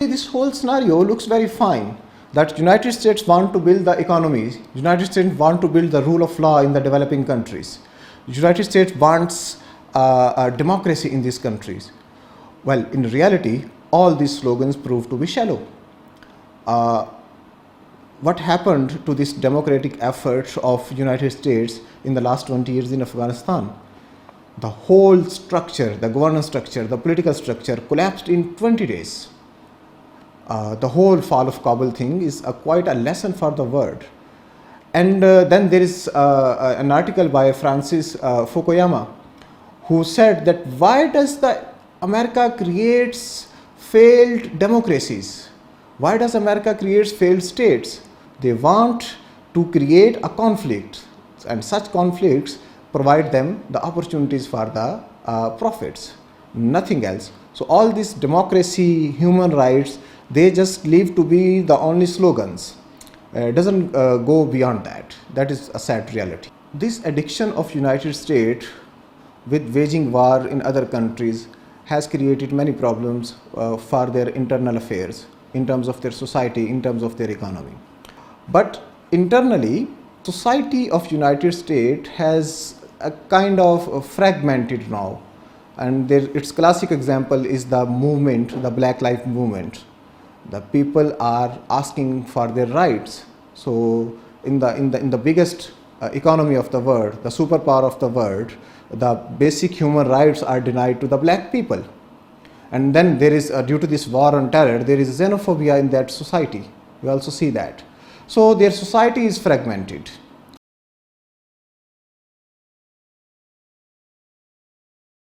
This whole scenario looks very fine, that United States want to build the economy, United States want to build the rule of law in the developing countries, United States wants a democracy in these countries. Well, in reality, all these slogans prove to be shallow. What happened to this democratic effort of United States in the last 20 years in Afghanistan? The whole structure, the governance structure, the political structure collapsed in 20 days. The whole fall of Kabul thing is quite a lesson for the world. And then there is an article by Francis Fukuyama, who said that why does the America creates failed democracies? Why does America creates failed states? They want to create a conflict, and such conflicts provide them the opportunities for the profits, nothing else. So all this democracy, human rights, they just leave to be the only slogans. It doesn't go beyond that. That is a sad reality. This addiction of United States with waging war in other countries has created many problems for their internal affairs, in terms of their society, in terms of their economy. But internally, society of United States has a kind of fragmented now, and its classic example is the movement, the Black Lives Movement. The people are asking for their rights. So in the biggest economy of the world, the superpower of the world, the basic human rights are denied to the black people. And then there is, due to this war on terror, there is xenophobia in that society. We also see that. So their society is fragmented.